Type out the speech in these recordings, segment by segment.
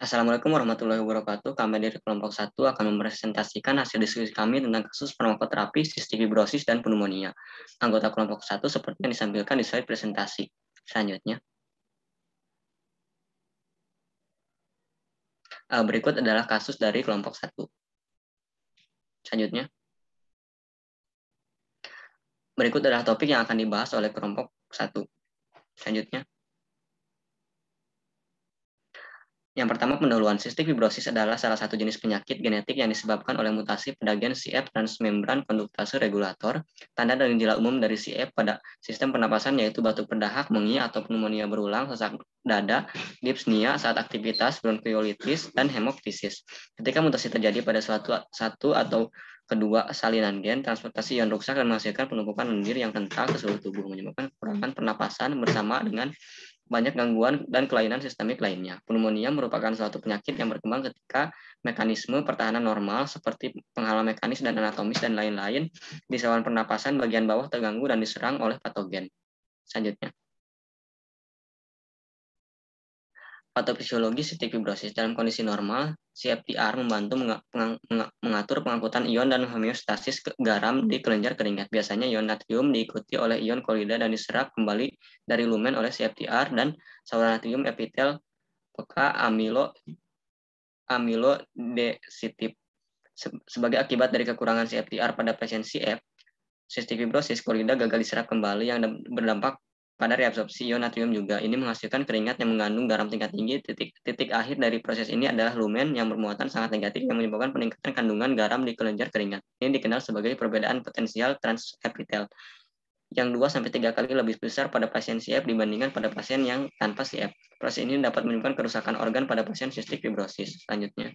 Assalamualaikum warahmatullahi wabarakatuh. Kami dari kelompok 1 akan mempresentasikan hasil diskusi kami tentang kasus farmakoterapi sistik fibrosis dan pneumonia. Anggota kelompok 1 seperti yang disampaikan di slide presentasi. Selanjutnya, berikut adalah kasus dari kelompok 1. Selanjutnya, berikut adalah topik yang akan dibahas oleh kelompok 1. Selanjutnya, yang pertama, pendahuluan. Sistik fibrosis adalah salah satu jenis penyakit genetik yang disebabkan oleh mutasi pada gen CF transmembran konduktase regulator. Tanda dan gejala umum dari CF pada sistem pernapasan yaitu batuk berdahak, mengi atau pneumonia berulang, sesak dada, dyspnea saat aktivitas, bronkiolitis, dan hemoptisis. Ketika mutasi terjadi pada satu atau kedua salinan gen, transportasi ion rusak dan menghasilkan penumpukan lendir yang kental ke seluruh tubuh, menyebabkan kekurangan pernapasan bersama dengan banyak gangguan dan kelainan sistemik lainnya. Pneumonia merupakan suatu penyakit yang berkembang ketika mekanisme pertahanan normal seperti penghalang mekanis dan anatomis dan lain-lain di saluran pernapasan bagian bawah terganggu dan diserang oleh patogen. Selanjutnya, patofisiologi sistik fibrosis. Dalam kondisi normal, CFTR membantu mengatur pengangkutan ion dan homeostasis garam di kelenjar keringat. Biasanya ion natrium diikuti oleh ion klorida dan diserap kembali dari lumen oleh CFTR dan saluran natrium epitel peka amilodesitif. Sebagai akibat dari kekurangan CFTR pada pasien CF, sistik fibrosis, klorida gagal diserap kembali yang berdampak pada reabsorpsi ion natrium juga. Ini menghasilkan keringat yang mengandung garam tingkat tinggi. Titik akhir dari proses ini adalah lumen yang bermuatan sangat negatif yang menyebabkan peningkatan kandungan garam di kelenjar keringat. Ini dikenal sebagai perbedaan potensial transepitel yang 2-3 kali lebih besar pada pasien CF dibandingkan pada pasien yang tanpa CF. Proses ini dapat menyebabkan kerusakan organ pada pasien sistik fibrosis. Selanjutnya,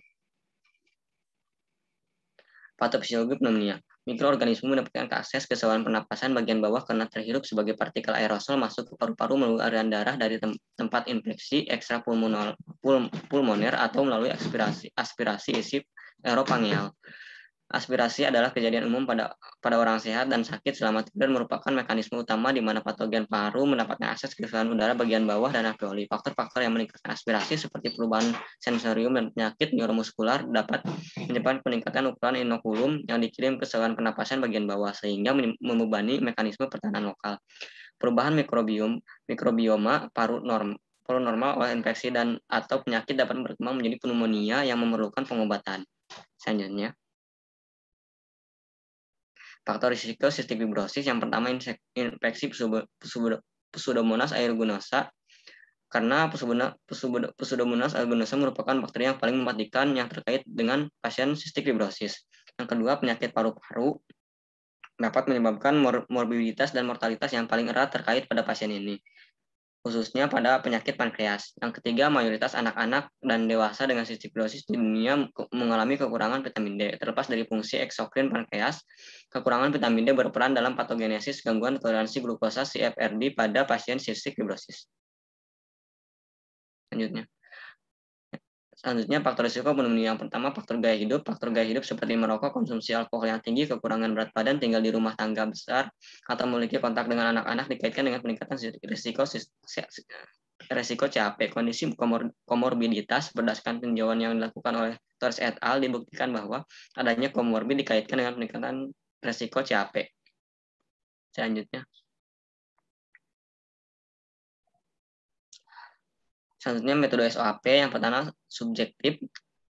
patofisiologi pneumonia. Mikroorganisme mendapatkan akses ke saluran pernapasan bagian bawah karena terhirup sebagai partikel aerosol masuk ke paru-paru melalui aliran darah dari tempat infeksi ekstrapulmoner atau melalui aspirasi isi erofangial. Aspirasi adalah kejadian umum pada orang sehat dan sakit selama tidur merupakan mekanisme utama di mana patogen paru mendapatkan akses ke saluran udara bagian bawah dan alveoli. Faktor-faktor yang meningkatkan aspirasi seperti perubahan sensorium dan penyakit neuromuskular dapat menyebabkan peningkatan ukuran inokulum yang dikirim ke saluran pernapasan bagian bawah sehingga membebani mekanisme pertahanan lokal. Perubahan mikrobioma paru normal oleh infeksi dan atau penyakit dapat berkembang menjadi pneumonia yang memerlukan pengobatan. Selanjutnya, faktor risiko sistik fibrosis yang pertama infeksi Pseudomonas aeruginosa karena Pseudomonas aeruginosa merupakan bakteri yang paling mematikan yang terkait dengan pasien sistik fibrosis. Yang kedua, penyakit paru-paru dapat menyebabkan morbiditas dan mortalitas yang paling erat terkait pada pasien ini, khususnya pada penyakit pankreas. Yang ketiga, mayoritas anak-anak dan dewasa dengan sistik fibrosis di dunia mengalami kekurangan vitamin D. Terlepas dari fungsi eksokrin pankreas, kekurangan vitamin D berperan dalam patogenesis gangguan toleransi glukosa CFRD pada pasien sistik fibrosis. Selanjutnya, faktor risiko pneumonia. Yang pertama, faktor gaya hidup. Faktor gaya hidup seperti merokok, konsumsi alkohol yang tinggi, kekurangan berat badan, tinggal di rumah tangga besar, atau memiliki kontak dengan anak-anak dikaitkan dengan peningkatan risiko CAP. Kondisi komorbiditas berdasarkan tinjauan yang dilakukan oleh Torres et al. Dibuktikan bahwa adanya komorbid dikaitkan dengan peningkatan risiko CAP. Selanjutnya, metode SOAP. Yang pertama, subjektif.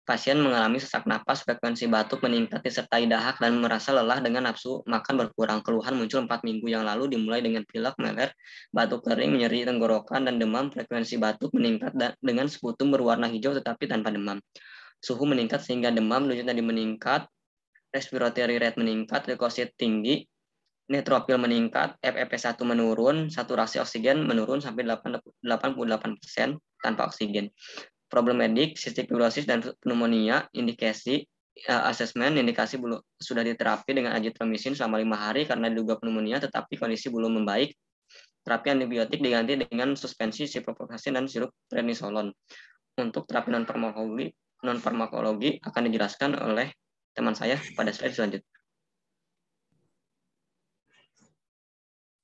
Pasien mengalami sesak napas, frekuensi batuk meningkat disertai dahak dan merasa lelah dengan nafsu makan berkurang. Keluhan muncul 4 minggu yang lalu dimulai dengan pilek, meler, batuk kering, nyeri tenggorokan, dan demam. Frekuensi batuk meningkat dengan sputum berwarna hijau tetapi tanpa demam. Suhu meningkat sehingga demam, denyut nadi meningkat, respiratory rate meningkat, leukosit tinggi, neutropil meningkat, FEV1 menurun, saturasi oksigen menurun sampai 88% tanpa oksigen. Problem medik, sistik fibrosis dan pneumonia, indikasi asesmen indikasi sudah diterapi dengan azitromisin selama 5 hari karena diduga pneumonia tetapi kondisi belum membaik. Terapi antibiotik diganti dengan suspensi ciprofloxacin dan sirup prednisolon. Untuk terapi non farmakologi akan dijelaskan oleh teman saya pada slide selanjutnya.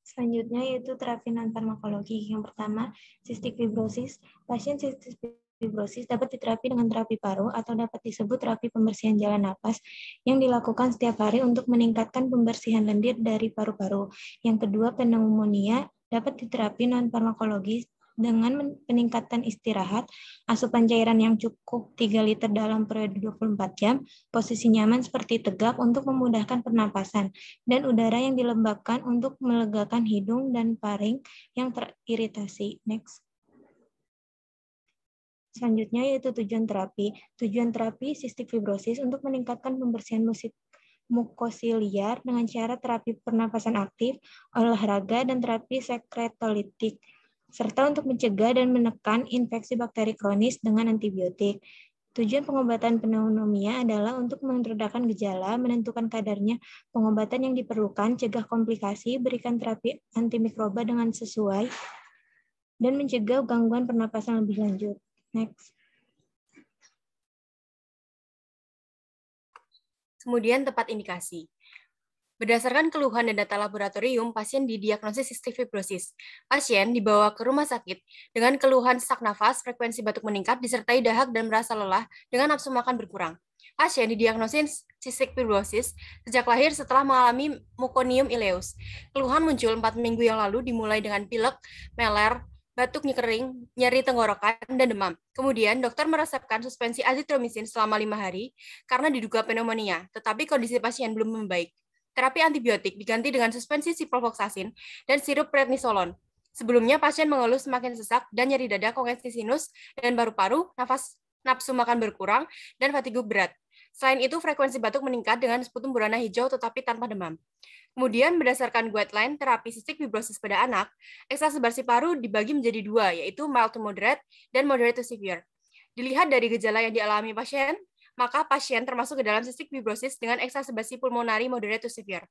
Selanjutnya yaitu terapi non farmakologi. Yang pertama, sistik fibrosis. Pasien sistik fibrosis dapat diterapi dengan terapi paru atau dapat disebut terapi pembersihan jalan napas yang dilakukan setiap hari untuk meningkatkan pembersihan lendir dari paru-paru. Yang kedua, pneumonia dapat diterapi non-farmakologis dengan peningkatan istirahat, asupan cairan yang cukup 3 liter dalam periode 24 jam, posisi nyaman seperti tegak untuk memudahkan pernapasan, dan udara yang dilembabkan untuk melegakan hidung dan paring yang teriritasi. Next. Selanjutnya yaitu tujuan terapi. Tujuan terapi sistik fibrosis untuk meningkatkan pembersihan mukosiliar dengan cara terapi pernapasan aktif, olahraga, dan terapi sekretolitik, serta untuk mencegah dan menekan infeksi bakteri kronis dengan antibiotik. Tujuan pengobatan pneumonia adalah untuk meredakan gejala, menentukan kadarnya pengobatan yang diperlukan, cegah komplikasi, berikan terapi antimikroba dengan sesuai, dan mencegah gangguan pernapasan lebih lanjut. Next. Kemudian tepat indikasi. Berdasarkan keluhan dan data laboratorium, pasien didiagnosis sistik fibrosis. Pasien dibawa ke rumah sakit dengan keluhan sesak nafas, frekuensi batuk meningkat, disertai dahak dan merasa lelah dengan nafsu makan berkurang. Pasien didiagnosis sistik fibrosis sejak lahir setelah mengalami meconium ileus. Keluhan muncul 4 minggu yang lalu dimulai dengan pilek, meler, batuk kering, nyeri tenggorokan, dan demam. Kemudian, dokter meresepkan suspensi azitromisin selama 5 hari karena diduga pneumonia, tetapi kondisi pasien belum membaik. Terapi antibiotik diganti dengan suspensi ciprofloxacin dan sirup prednisolon. Sebelumnya, pasien mengeluh semakin sesak dan nyeri dada, kongesti sinus, dan paru-paru, nafsu makan berkurang, dan fatigue berat. Selain itu, frekuensi batuk meningkat dengan sputum berwarna hijau tetapi tanpa demam. Kemudian, berdasarkan guideline terapi sistik fibrosis pada anak, eksaserbasi paru dibagi menjadi 2, yaitu mild to moderate dan moderate to severe. Dilihat dari gejala yang dialami pasien, maka pasien termasuk ke dalam sistik fibrosis dengan eksaserbasi pulmonari moderate to severe,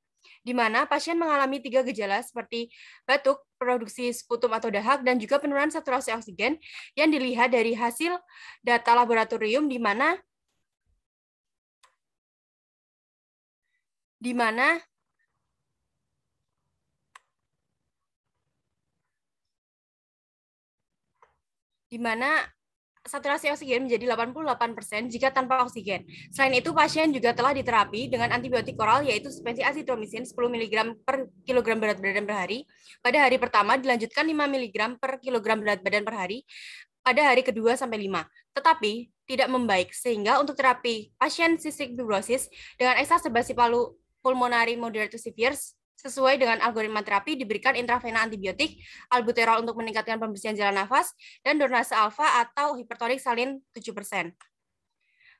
di mana pasien mengalami 3 gejala seperti batuk, produksi sputum atau dahak, dan juga penurunan saturasi oksigen yang dilihat dari hasil data laboratorium di mana saturasi oksigen menjadi 88% jika tanpa oksigen. Selain itu, pasien juga telah diterapi dengan antibiotik oral yaitu suspensi azitromisin 10 mg per kilogram berat badan per hari. Pada hari pertama dilanjutkan 5 mg per kilogram berat badan per hari pada hari kedua sampai 5. Tetapi tidak membaik, sehingga untuk terapi pasien sistik fibrosis dengan eksaserbasi pulmonari moderate to severe sesuai dengan algoritma terapi diberikan intravena antibiotik, albuterol untuk meningkatkan pembersihan jalan nafas, dan dornase alfa atau hipertonik salin 7%.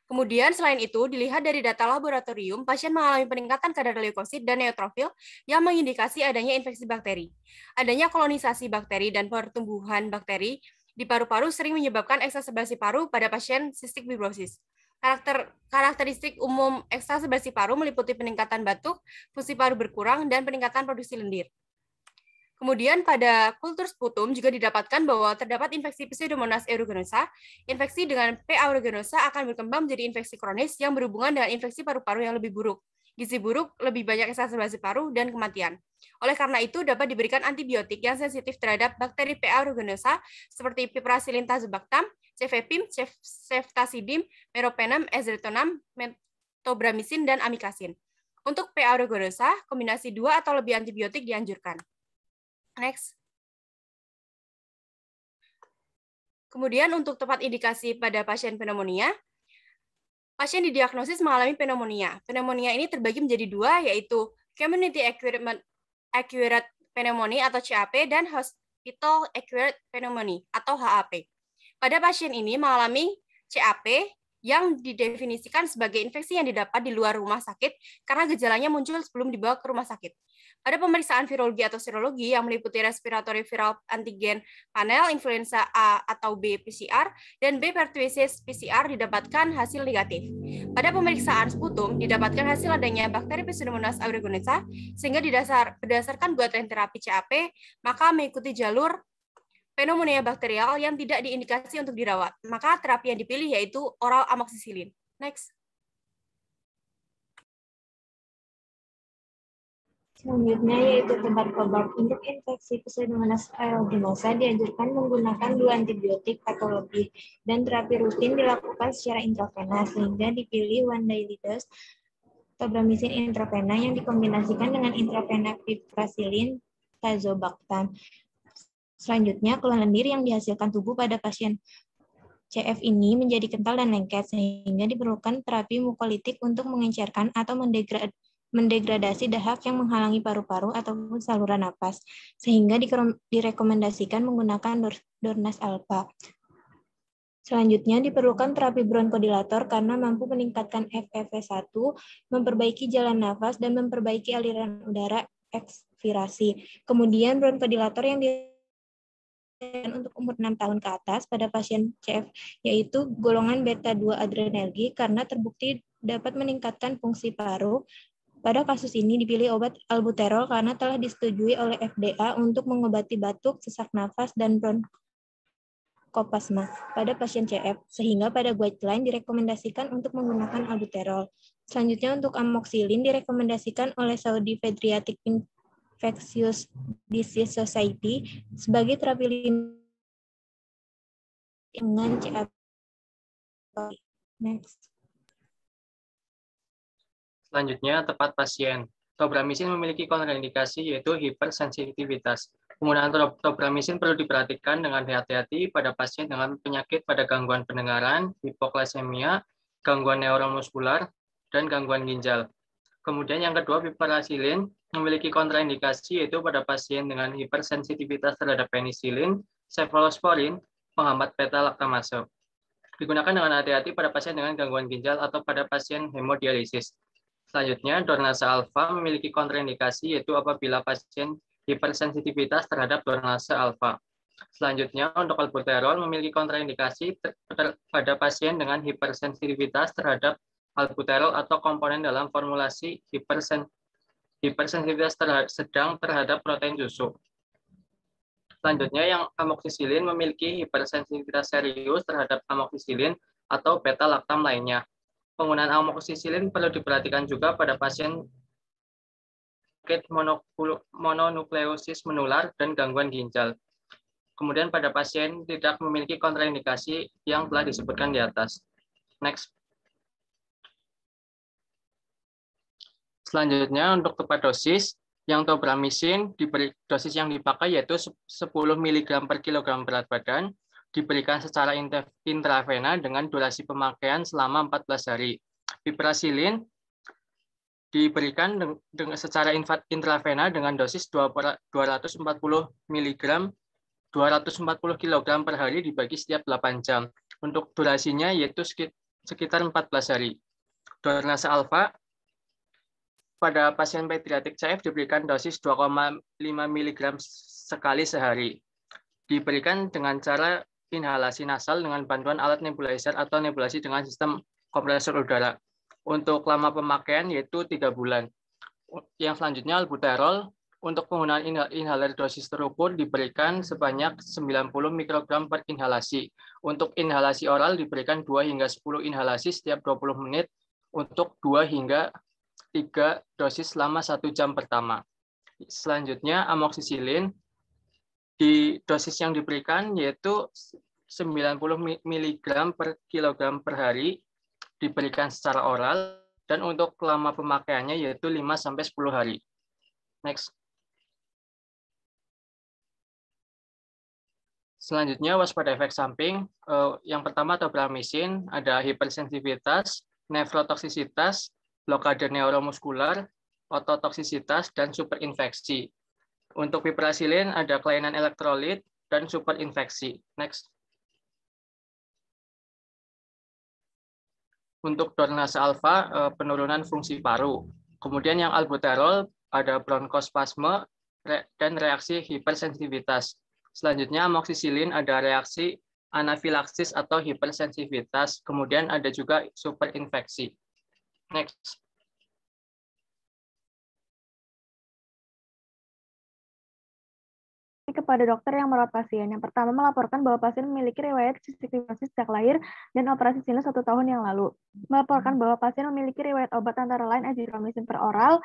Kemudian selain itu, dilihat dari data laboratorium, pasien mengalami peningkatan kadar leukosit dan neutrofil yang mengindikasi adanya infeksi bakteri. Adanya kolonisasi bakteri dan pertumbuhan bakteri di paru-paru sering menyebabkan eksaserbasi paru pada pasien sistik fibrosis. Karakteristik umum eksaserbasi paru meliputi peningkatan batuk, fungsi paru berkurang, dan peningkatan produksi lendir. Kemudian pada kultur sputum juga didapatkan bahwa terdapat infeksi Pseudomonas aeruginosa. Infeksi dengan P. aeruginosa akan berkembang menjadi infeksi kronis yang berhubungan dengan infeksi paru-paru yang lebih buruk. Gizi buruk, lebih banyak eksaserbasi paru, dan kematian. Oleh karena itu, dapat diberikan antibiotik yang sensitif terhadap bakteri P. aeruginosa seperti Piperacillin tazobactam, cefepim, ceftazidime, meropenem, erythrocin, metobramicin, dan amikacin. Untuk P. aeruginosa, kombinasi 2 atau lebih antibiotik dianjurkan. Next. Kemudian untuk tepat indikasi pada pasien pneumonia, pasien didiagnosis mengalami pneumonia. Pneumonia ini terbagi menjadi 2, yaitu Community Acquired Pneumonia atau CAP dan Hospital Acquired Pneumonia atau HAP. Pada pasien ini mengalami CAP yang didefinisikan sebagai infeksi yang didapat di luar rumah sakit karena gejalanya muncul sebelum dibawa ke rumah sakit. Pada pemeriksaan virologi atau serologi yang meliputi respiratory viral antigen panel, influenza A atau B PCR, dan B pertussis PCR didapatkan hasil negatif. Pada pemeriksaan sputum didapatkan hasil adanya bakteri Pseudomonas aeruginosa, sehingga berdasarkan guideline terapi CAP, maka mengikuti jalur pneumonia bakterial yang tidak diindikasi untuk dirawat. Maka terapi yang dipilih yaitu oral amoxicillin. Next. Selanjutnya yaitu tebak-tebak. Untuk infeksi Pseudomonas aeruginosa dianjurkan menggunakan 2 antibiotik atau lebih, dan terapi rutin dilakukan secara intravena, sehingga dipilih one daily dose tobramycin intravena yang dikombinasikan dengan intravena piperacillin tazobactam. Selanjutnya, keluhan lendir yang dihasilkan tubuh pada pasien CF ini menjadi kental dan lengket, sehingga diperlukan terapi mukolitik untuk mengencerkan atau mendegradasi dahak yang menghalangi paru-paru ataupun saluran napas, sehingga direkomendasikan menggunakan Dornas alfa. Selanjutnya diperlukan terapi bronkodilator karena mampu meningkatkan FEV1, memperbaiki jalan nafas, dan memperbaiki aliran udara ekspirasi. Kemudian bronkodilator yang untuk umur 6 tahun ke atas pada pasien CF, yaitu golongan beta-2 adrenergi karena terbukti dapat meningkatkan fungsi paru. Pada kasus ini dipilih obat albuterol karena telah disetujui oleh FDA untuk mengobati batuk, sesak nafas, dan bronkoplasma pada pasien CF, sehingga pada guideline direkomendasikan untuk menggunakan albuterol. Selanjutnya untuk amoxicillin direkomendasikan oleh Saudi Pediatric Infectious Disease Society sebagai terapi dengan CF. Next. Selanjutnya, tepat pasien. Tobramycin memiliki kontraindikasi yaitu hipersensitivitas. Penggunaan tobramycin perlu diperhatikan dengan hati-hati pada pasien dengan penyakit pada gangguan pendengaran, hipoglasemia, gangguan neuromuskular, dan gangguan ginjal. Kemudian yang kedua, piperacillin memiliki kontraindikasi yaitu pada pasien dengan hipersensitivitas terhadap penisilin, cefalosporin, penghambat beta-laktamase. Digunakan dengan hati-hati pada pasien dengan gangguan ginjal atau pada pasien hemodialisis. Selanjutnya, Dornase alfa memiliki kontraindikasi yaitu apabila pasien hipersensitivitas terhadap Dornase alfa. Selanjutnya, untuk albuterol memiliki kontraindikasi pada pasien dengan hipersensitivitas terhadap albuterol atau komponen dalam formulasi hipersensitivitas sedang terhadap protein susu. Selanjutnya, yang amoxicillin memiliki hipersensitivitas serius terhadap amoxicillin atau beta-laktam lainnya. Penggunaan amoxicillin perlu diperhatikan juga pada pasien sakit mononukleosis menular dan gangguan ginjal. Kemudian pada pasien tidak memiliki kontraindikasi yang telah disebutkan di atas. Next. Selanjutnya untuk tepat dosis, yang tobramycin diberi dosis yang dipakai yaitu 10 mg per kilogram berat badan, diberikan secara intravena dengan durasi pemakaian selama 14 hari. Piperacillin diberikan secara intravena dengan dosis 240 mg 240 kg per hari dibagi setiap 8 jam. Untuk durasinya yaitu sekitar 14 hari. Dornase alfa pada pasien pediatrik CF diberikan dosis 2,5 mg sekali sehari. Diberikan dengan cara inhalasi nasal dengan bantuan alat nebulizer atau nebulasi dengan sistem kompresor udara. Untuk lama pemakaian yaitu 3 bulan. Yang selanjutnya albuterol, untuk penggunaan inhaler dosis terukur diberikan sebanyak 90 mikrogram per inhalasi. Untuk inhalasi oral diberikan 2 hingga 10 inhalasi setiap 20 menit untuk 2 hingga 3 dosis selama 1 jam pertama. Selanjutnya amoxicillin di dosis yang diberikan yaitu 90 mg per kilogram per hari diberikan secara oral dan untuk lama pemakaiannya yaitu 5-10 hari. Next. Selanjutnya waspada efek samping. Yang pertama tobramycin ada hipersensitivitas, nefrotoksisitas, blokade neuromuskular, ototoksisitas, dan superinfeksi. Untuk piperacillin ada kelainan elektrolit dan superinfeksi. Next. Untuk Dornase alfa, penurunan fungsi paru. Kemudian yang albuterol ada bronkospasme dan reaksi hipersensitivitas. Selanjutnya amoxicillin ada reaksi anafilaksis atau hipersensitivitas. Kemudian ada juga superinfeksi. Next. Kepada dokter yang merawat pasien. Yang pertama melaporkan bahwa pasien memiliki riwayat cystic fibrosis sejak lahir dan operasi sinus 1 tahun yang lalu. Melaporkan bahwa pasien memiliki riwayat obat antara lain azithromycin per oral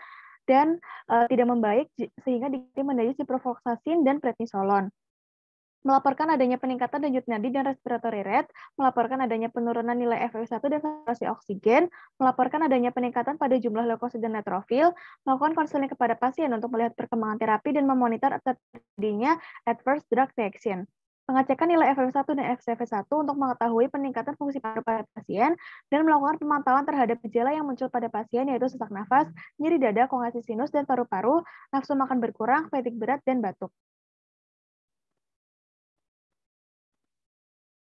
dan tidak membaik sehingga diganti menjadi ciprofloxacin dan prednisolon. Melaporkan adanya peningkatan denyut nadi dan respiratory rate, melaporkan adanya penurunan nilai FeV1 dan saturasi oksigen, melaporkan adanya peningkatan pada jumlah leukosit dan neutrofil, melakukan konseling kepada pasien untuk melihat perkembangan terapi dan memonitor terjadinya adverse drug reaction. Pengecekan nilai FeV1 dan FCV1 untuk mengetahui peningkatan fungsi paru pada pasien dan melakukan pemantauan terhadap gejala yang muncul pada pasien yaitu sesak nafas, nyeri dada, kongasi sinus dan paru-paru, nafsu makan berkurang, fatigue berat, dan batuk.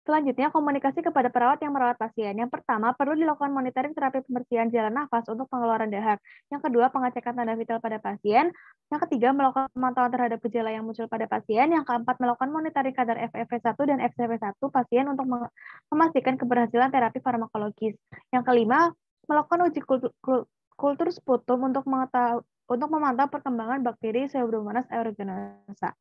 Selanjutnya, komunikasi kepada perawat yang merawat pasien. Yang pertama, perlu dilakukan monitoring terapi pembersihan jalan nafas untuk pengeluaran dahak. Yang kedua, pengecekan tanda vital pada pasien. Yang ketiga, melakukan pemantauan terhadap gejala yang muncul pada pasien. Yang keempat, melakukan monitoring kadar FeV1 dan FCV1 pasien untuk memastikan keberhasilan terapi farmakologis. Yang kelima, melakukan uji kultur sputum untuk memantau perkembangan bakteri Pseudomonas aeruginosa.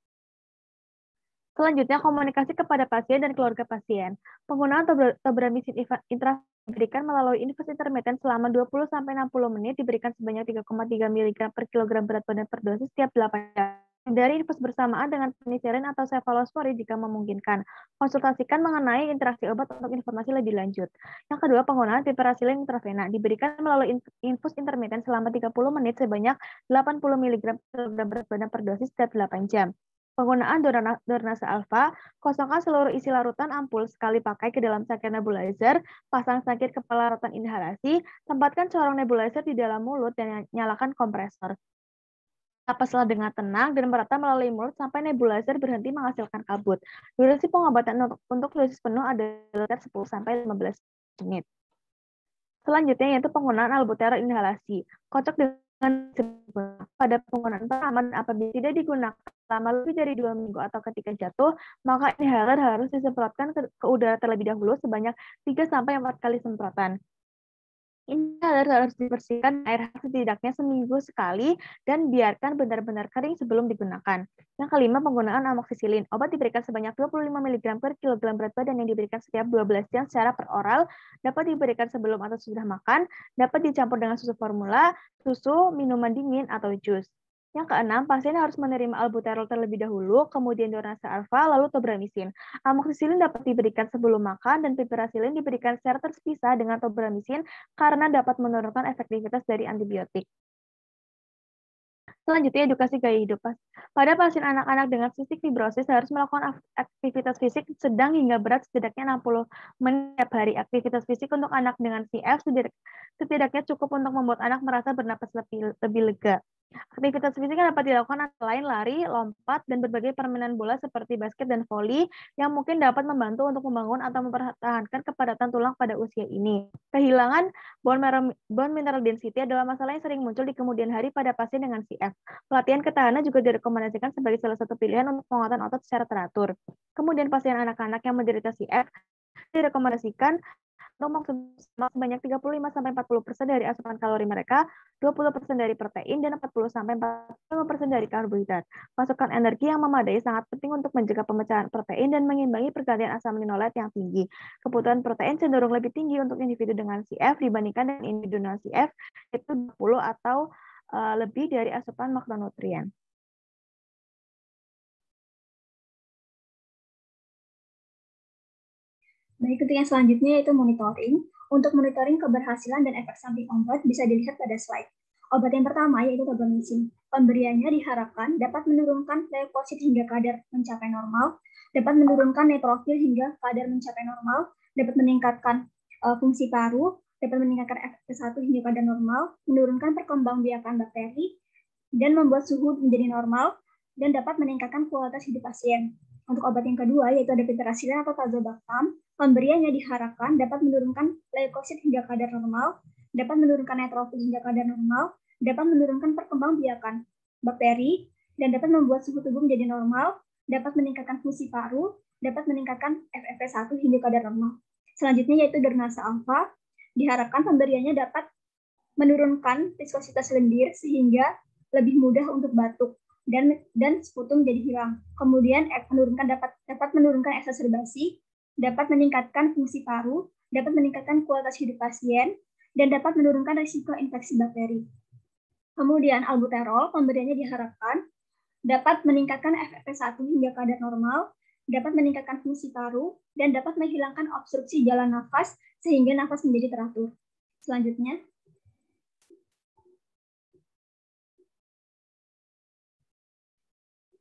Selanjutnya, komunikasi kepada pasien dan keluarga pasien. Penggunaan tobramycin intravenosa diberikan melalui infus intermittent selama 20-60 menit, diberikan sebanyak 3,3 mg per kilogram berat badan per dosis setiap 8 jam. Hindari infus bersamaan dengan penicillin atau cefalosporin jika memungkinkan. Konsultasikan mengenai interaksi obat untuk informasi lebih lanjut. Yang kedua, penggunaan piperacillin intravena diberikan melalui infus intermittent selama 30 menit sebanyak 80 mg per kilogram berat badan per dosis setiap 8 jam. Penggunaan Dornase alfa, kosongkan seluruh isi larutan ampul sekali pakai ke dalam cangkir nebulizer, pasang cangkir kepala larutan inhalasi, tempatkan corong nebulizer di dalam mulut dan nyalakan kompresor. Napaslah dengan tenang dan merata melalui mulut sampai nebulizer berhenti menghasilkan kabut. Durasi pengobatan untuk dosis penuh adalah 10-15 menit. Selanjutnya yaitu penggunaan albuterol inhalasi. Kocok dengan pada penggunaan pertama dan apabila tidak digunakan selama lebih dari 2 minggu atau ketika jatuh, maka inhaler harus disemprotkan ke udara terlebih dahulu sebanyak 3-4 kali semprotan. Inhaler harus dibersihkan air setidaknya seminggu sekali dan biarkan benar-benar kering sebelum digunakan. Yang kelima, penggunaan amoxicillin. Obat diberikan sebanyak 25 mg per kilogram berat badan yang diberikan setiap 12 jam secara per oral, dapat diberikan sebelum atau sesudah makan, dapat dicampur dengan susu formula, susu, minuman dingin, atau jus. Yang keenam, pasien harus menerima albuterol terlebih dahulu, kemudian Dornase alfa, lalu tobramycin. Amoxicillin dapat diberikan sebelum makan dan piperacillin diberikan secara terpisah dengan tobramycin karena dapat menurunkan efektivitas dari antibiotik. Selanjutnya, edukasi gaya hidup. Pada pasien anak-anak dengan cystic fibrosis harus melakukan aktivitas fisik sedang hingga berat setidaknya 60 menit setiap hari. Aktivitas fisik untuk anak dengan CF setidaknya cukup untuk membuat anak merasa bernapas lebih lega. Aktivitas fisik yang dapat dilakukan antara lain lari, lompat, dan berbagai permainan bola seperti basket dan voli yang mungkin dapat membantu untuk membangun atau mempertahankan kepadatan tulang pada usia ini. Kehilangan bone mineral density adalah masalah yang sering muncul di kemudian hari pada pasien dengan CF. Pelatihan ketahanan juga direkomendasikan sebagai salah satu pilihan untuk penguatan otot secara teratur. Kemudian pasien anak-anak yang menderita CF direkomendasikan sebanyak 35-40% dari asupan kalori mereka, 20% dari protein, dan 40-45% dari karbohidrat. Masukkan energi yang memadai sangat penting untuk mencegah pemecahan protein dan mengimbangi pergantian asam linolet yang tinggi. Kebutuhan protein cenderung lebih tinggi untuk individu dengan CF dibandingkan dengan individu non CF, yaitu 20 atau lebih dari asupan makronutrien. Baik, untuk yang selanjutnya yaitu monitoring. Untuk monitoring keberhasilan dan efek samping obat bisa dilihat pada slide. Obat yang pertama yaitu tobramycin. Pemberiannya diharapkan dapat menurunkan leukosit hingga kadar mencapai normal, dapat menurunkan neutrofil hingga kadar mencapai normal, dapat meningkatkan fungsi paru, dapat meningkatkan FeV1 hingga kadar normal, menurunkan perkembangbiakan bakteri, dan membuat suhu menjadi normal, dan dapat meningkatkan kualitas hidup pasien. Untuk obat yang kedua yaitu ada piperacillin atau tazobactam. Pemberiannya diharapkan dapat menurunkan leukosit hingga kadar normal, dapat menurunkan neutrofil hingga kadar normal, dapat menurunkan perkembangbiakan bakteri, dan dapat membuat suhu tubuh menjadi normal, dapat meningkatkan fungsi paru, dapat meningkatkan FeV1 hingga kadar normal. Selanjutnya yaitu Dornase alfa. Diharapkan pemberiannya dapat menurunkan viskositas lendir sehingga lebih mudah untuk batuk dan sputum jadi hilang. Kemudian dapat menurunkan eksaserbasi, dapat meningkatkan fungsi paru, dapat meningkatkan kualitas hidup pasien, dan dapat menurunkan risiko infeksi bakteri. Kemudian albuterol, pemberiannya diharapkan dapat meningkatkan FFP1 hingga kadar normal, dapat meningkatkan fungsi paru, dan dapat menghilangkan obstruksi jalan nafas sehingga nafas menjadi teratur. Selanjutnya,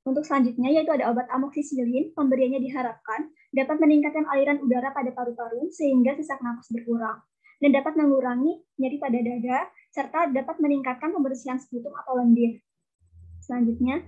untuk selanjutnya yaitu ada obat amoxicillin, pemberiannya diharapkan dapat meningkatkan aliran udara pada paru-paru sehingga sesak nafas berkurang, dan dapat mengurangi nyeri pada dada, serta dapat meningkatkan pembersihan sputum atau lendir. Selanjutnya,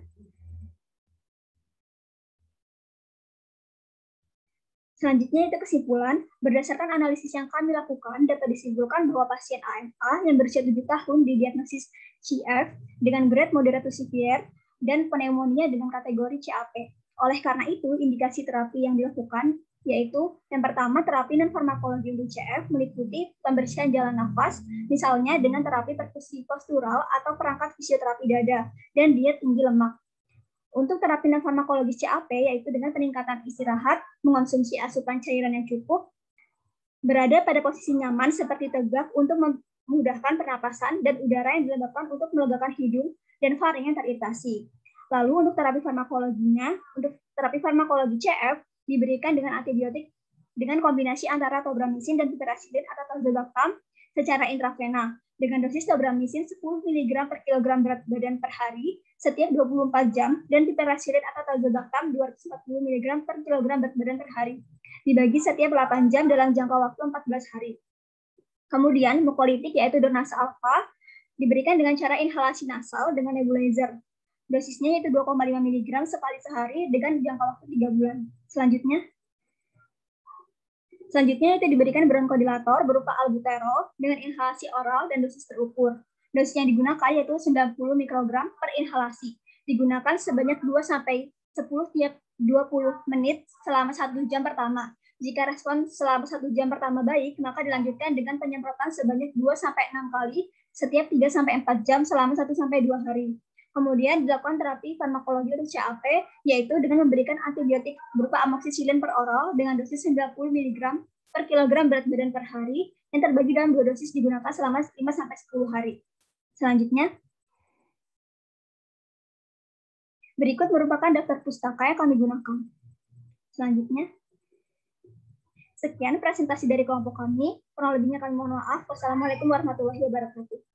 itu kesimpulan, berdasarkan analisis yang kami lakukan, dapat disimpulkan bahwa pasien AMA yang berusia 7 tahun didiagnosis CF dengan grade moderate to severe dan pneumonia dengan kategori CAP. Oleh karena itu, indikasi terapi yang dilakukan yaitu yang pertama, terapi non-farmakologi untuk CF meliputi pembersihan jalan nafas, misalnya dengan terapi perkusi postural atau perangkat fisioterapi dada, dan diet tinggi lemak. Untuk terapi non-farmakologis CAP, yaitu dengan peningkatan istirahat, mengonsumsi asupan cairan yang cukup, berada pada posisi nyaman seperti tegak untuk memudahkan pernapasan dan udara yang dilembabkan untuk melegakan hidung dan faring yang teriritasi. Lalu untuk terapi farmakologinya, untuk terapi farmakologi CF diberikan dengan antibiotik dengan kombinasi antara tobramycin dan piperacillin atau tazobactam secara intravena dengan dosis tobramycin 10 mg per kilogram berat badan per hari setiap 24 jam dan piperacillin atau tazobactam 240 mg per kilogram berat badan per hari dibagi setiap 8 jam dalam jangka waktu 14 hari. Kemudian mukolitik yaitu Donasa alfa diberikan dengan cara inhalasi nasal dengan nebulizer. Dosisnya yaitu 2,5 mg sekali sehari dengan jangka waktu 3 bulan. Selanjutnya itu diberikan bronkodilator berupa albuterol dengan inhalasi oral dan dosis terukur. Dosis yang digunakan yaitu 90 mikrogram per inhalasi. Digunakan sebanyak 2-10 tiap 20 menit selama 1 jam pertama. Jika respon selama 1 jam pertama baik, maka dilanjutkan dengan penyemprotan sebanyak 2-6 kali setiap 3-4 jam selama 1-2 hari. Kemudian dilakukan terapi farmakologi untuk CAP, yaitu dengan memberikan antibiotik berupa amoxicillin per oral dengan dosis 90 mg per kilogram berat badan per hari, yang terbagi dalam 2 dosis digunakan selama 5-10 hari. Selanjutnya, berikut merupakan daftar pustaka yang kami gunakan. Selanjutnya, sekian presentasi dari kelompok kami. Kurang lebihnya kami mohon maaf. Wassalamualaikum warahmatullahi wabarakatuh.